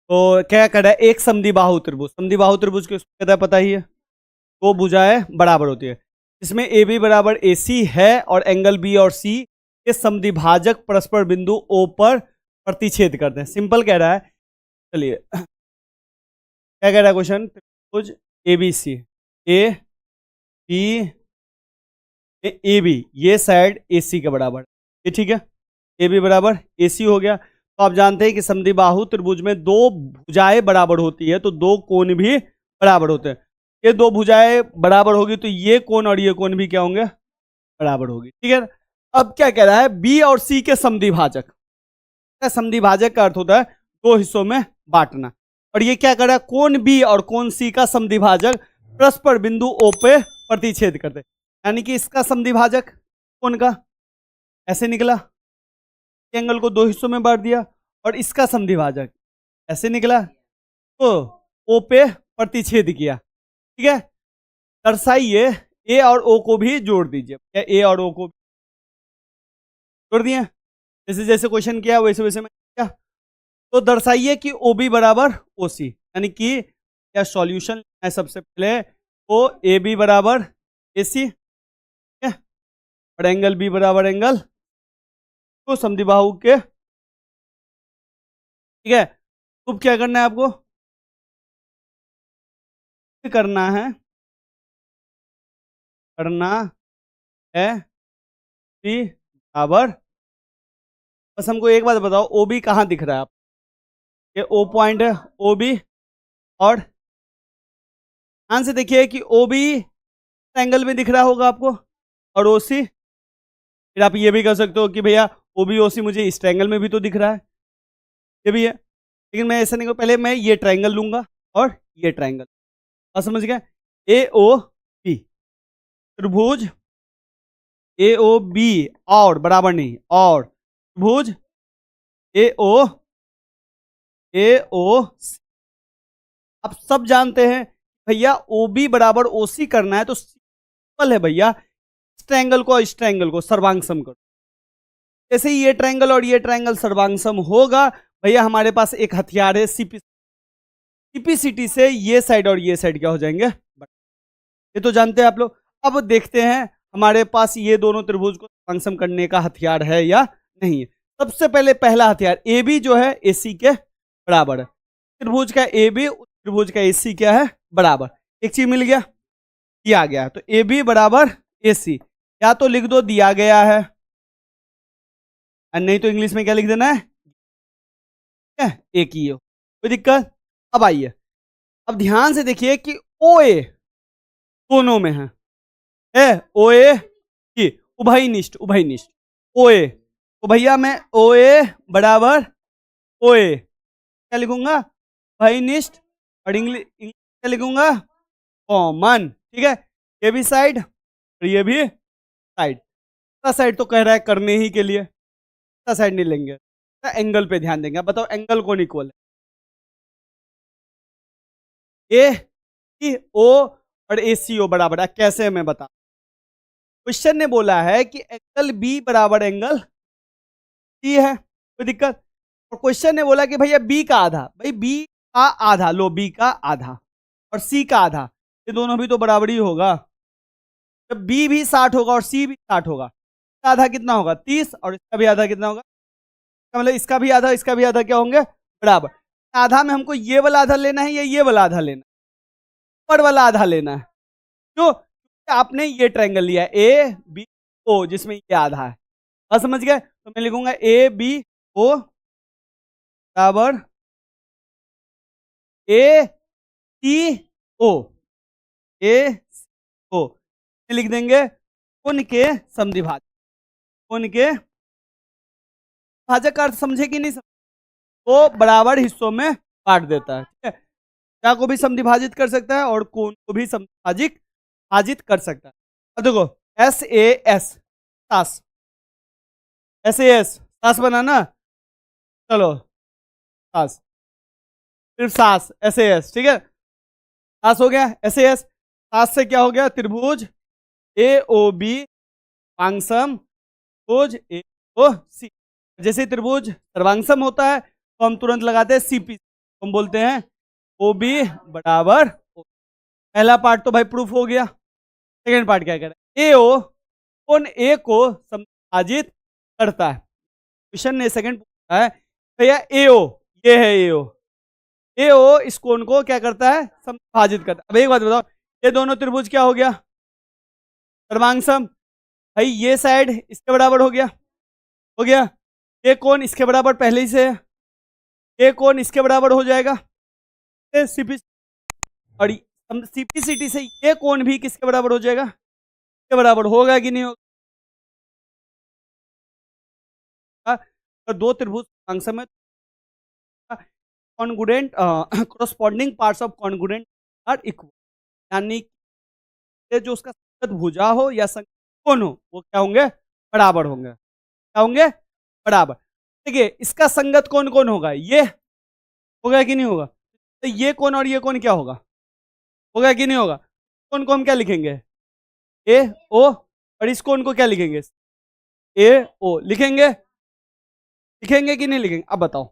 तो क्या कर रहा है, एक समद्विबाहु त्रिभुज, समद्विबाहु त्रिभुज किसको कहता है पता ही है, दो भुजाएं बराबर होती है। इसमें ए बी बराबर ए सी है और एंगल बी और सी के समद्विभाजक परस्पर बिंदु ओ पर प्रतिच्छेद करते हैं। सिंपल कह रहा है। चलिए क्या कह रहा है क्वेश्चन, त्रिभुज A B C, A B A B ये साइड ए सी के बराबर, ये ठीक है, ए बी बराबर ए सी हो गया। तो आप जानते हैं कि समद्विबाहु त्रिभुज में दो भुजाएं बराबर होती है तो दो कोण भी बराबर होते हैं। ये दो भुजाएं बराबर होगी तो ये कोण और ये कोण भी क्या होंगे, बराबर होगी, ठीक है। अब क्या कह रहा है, बी और सी के समद्विभाजक, समद्विभाजक का अर्थ होता है दो हिस्सों में बांटना, और ये क्या कर रहा है, कोण बी और कोण सी का समद्विभाजक परस्पर बिंदु ओ पे प्रतिच्छेद करते हैं। यानी कि इसका समद्विभाजक कोण का ऐसे निकला, एंगल को दो हिस्सों में बांट दिया, और इसका समद्विभाजक ऐसे निकला तो ओ पे प्रतिच्छेद किया, ठीक है। दर्शाइए, ए और ओ को भी जोड़ दीजिए, क्या ए और ओ को जोड़ दिए, जैसे जैसे क्वेश्चन किया वैसे वैसे मैं किया। तो दर्शाइए कि ओ बी बराबर ओ सी, यानी कि क्या सॉल्यूशन है, सबसे पहले ओ ए बी बराबर ए सी, ठीक है, और एंगल बी बराबर एंगल तो समद्विबाहु के, ठीक है। अब क्या करना है आपको, करना है बी बराबर, बस हमको एक बात बताओ, ओ बी कहाँ दिख रहा है आप, ये ओ पॉइंट है ओ बी, और ध्यान से देखिए कि ओ बी एंगल में दिख रहा होगा आपको, और ओ सी, फिर आप ये भी कर सकते हो कि भैया ओ बी ओ सी मुझे इस ट्रायंगल में भी तो दिख रहा है, ये भी है, लेकिन मैं ऐसा नहीं करूँ, पहले मैं ये ट्रायंगल लूंगा और ये ट्रायंगल, और समझ गए, ए ओ बी त्रिभुज ए ओ बी और बराबर नहीं, और त्रिभुज ए ओ सी। आप सब जानते हैं भैया ओ बी बराबर ओ सी करना है तो सिंपल है भैया, इस ट्रायंगल को सर्वांगसम करो, जैसे ही ये ट्रायंगल और ये ट्रायंगल सर्वांगसम होगा भैया हमारे पास एक हथियार है सीपीसीटी से ये साइड और ये साइड क्या हो जाएंगे, ये तो जानते हैं आप लोग। अब देखते हैं हमारे पास ये दोनों त्रिभुज को सर्वांगसम करने का हथियार है या नहीं है। सबसे पहले पहला हथियार ए बी जो है ए सी के बराबर है, त्रिभुज का ए बी त्रिभुज का ए सी क्या है, बराबर, एक चीज मिल गया, दिया गया, तो ए बी बराबर ए सी, या तो लिख दो दिया गया है, और नहीं तो इंग्लिश में क्या लिख देना है, एक ही हो, कोई दिक्कत। अब आइए, अब ध्यान से देखिए कि ओ ए दोनों में है ओ ए की उभयनिष्ठ ओ ए, तो भैया मैं ओ ए बराबर ओ ए क्या लिखूंगा, उभयनिष्ठ, और इंग्लिश क्या लिखूंगा, कॉमन, ठीक है, ये भी साइड और ये भी साइड, साइड तो कह रहा है करने ही के लिए, साइड नहीं लेंगे, एंगल पे ध्यान देंगे। अब बताओ एंगल कौन इक्वल है, ए ओ और ए सी ओ बराबर है, कैसे मैं बता, क्वेश्चन ने बोला है कि एंगल बी बराबर एंगल सी है, कोई दिक्कत, और क्वेश्चन ने बोला कि भैया बी का आधा, भाई बी का आधा लो, बी का आधा और सी का आधा, ये दोनों भी तो बराबर ही होगा, जब बी भी 60 होगा और सी भी 60 होगा, इसका आधा कितना होगा 30, और इसका भी आधा कितना होगा, मतलब इसका भी आधा क्या होंगे, बराबर। आधा में हमको ये वाला आधा लेना है या ये वाला आधा लेना है, ऊपर वाला आधा लेना है, क्यों, आपने ये ट्रायंगल लिया ए बी ओ जिसमें ये आधा है, और समझ गए, तो मैं लिखूंगा ए बी ओ बराबर ए सी ओ, लिख देंगे कोण के समद्विभाजक, कोण के भाजक का अर्थ समझे कि नहीं समझे, तो बराबर हिस्सों में बांट देता है, ठीक है, क्या को भी समद्विभाजित कर सकता है और कोण को भी समद्विभाजित कर सकता है। अब देखो एस ए एस सास, एस ए एस सास बनाना, चलो सास, सिर्फ सास एस ए एस, ठीक है, सास हो गया एस ए एस, सास से क्या हो गया त्रिभुज ए ओ बी वांगसम त्रिभुज ए ओ सी, जैसे त्रिभुज सर्वांगसम होता है तो हम तुरंत लगाते हैं सीपी, हम बोलते हैं ओ बी बराबर O। पहला पार्ट तो भाई प्रूफ हो गया। सेकेंड पार्ट क्या कह रहा है, ए ओ कौन ए को समविभाजित करता है। क्वेश्चन ने सेकंड पूछा है भैया ए ओ, ये है ए ओ, ए ओ इस कोण को क्या करता है, समविभाजित करता है। अब एक बात बताओ, ये दोनों त्रिभुज क्या हो गया, सर्वांग भाई ये साइड इसके बराबर हो गया, हो गया। ये कोण इसके बराबर पहले ही से है, ये कोण इसके बराबर हो जाएगा सीपी, और सीपीसीटी से ये कोण भी किसके बराबर हो जाएगा, इसके बराबर होगा कि नहीं होगा। और दो त्रिभुज में congruent corresponding parts of congruent are equal, यानी कि जो उसका संगत भुजा हो या संगत कोण हो वो क्या होंगे, बराबर होंगे। क्या होंगे, बराबर। देखिए इसका संगत कोण कौन होगा, ये होगा कि नहीं होगा, तो ये कोण और ये कोण क्या होगा, होगा कि नहीं होगा। कोण को हम क्या लिखेंगे, ए ओ, और इस कोण को क्या लिखेंगे, ए ओ लिखेंगे, लिखेंगे कि नहीं लिखेंगे। अब बताओ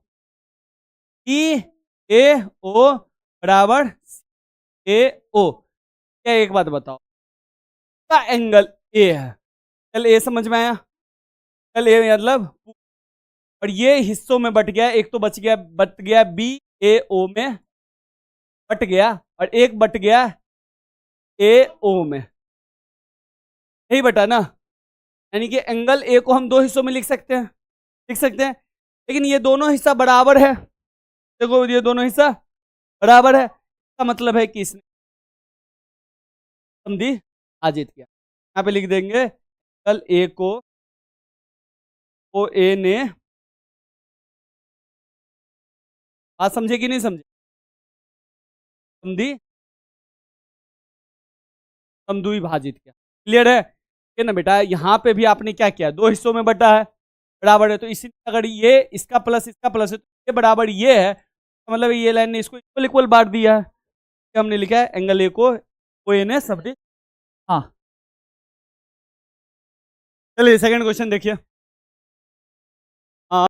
कि ए ओ बराबर ए ओ, क्या एक बात बताओ, का एंगल ए है, चल ए समझ में आया, चल ए मतलब, और ये हिस्सों में बट गया, एक तो बट गया बी ए ओ में बट गया, और एक बट गया ए ओ में, यही बटा ना, यानी कि एंगल ए को हम दो हिस्सों में लिख सकते हैं, लिख सकते हैं, लेकिन ये दोनों हिस्सा बराबर है, देखो ये दोनों हिस्सा बराबर है, इसका मतलब है कि इसने समझी आजित किया। यहाँ पे लिख देंगे एंगल ए को ओ ए ने, बात समझे कि नहीं समझे, समझी, समद्विभाजित किया, क्लियर है ना बेटा। यहाँ पे भी आपने क्या किया, दो हिस्सों में बटा है, बराबर है, तो इसी अगर ये इसका प्लस इसका प्लस है तो ये बराबर ये है, तो मतलब ये लाइन ने इसको इक्वल इक्वल बांट दिया है, हमने लिखा है एंगल ए को ओ ए ने सब। हाँ चलिए सेकंड क्वेश्चन देखिए।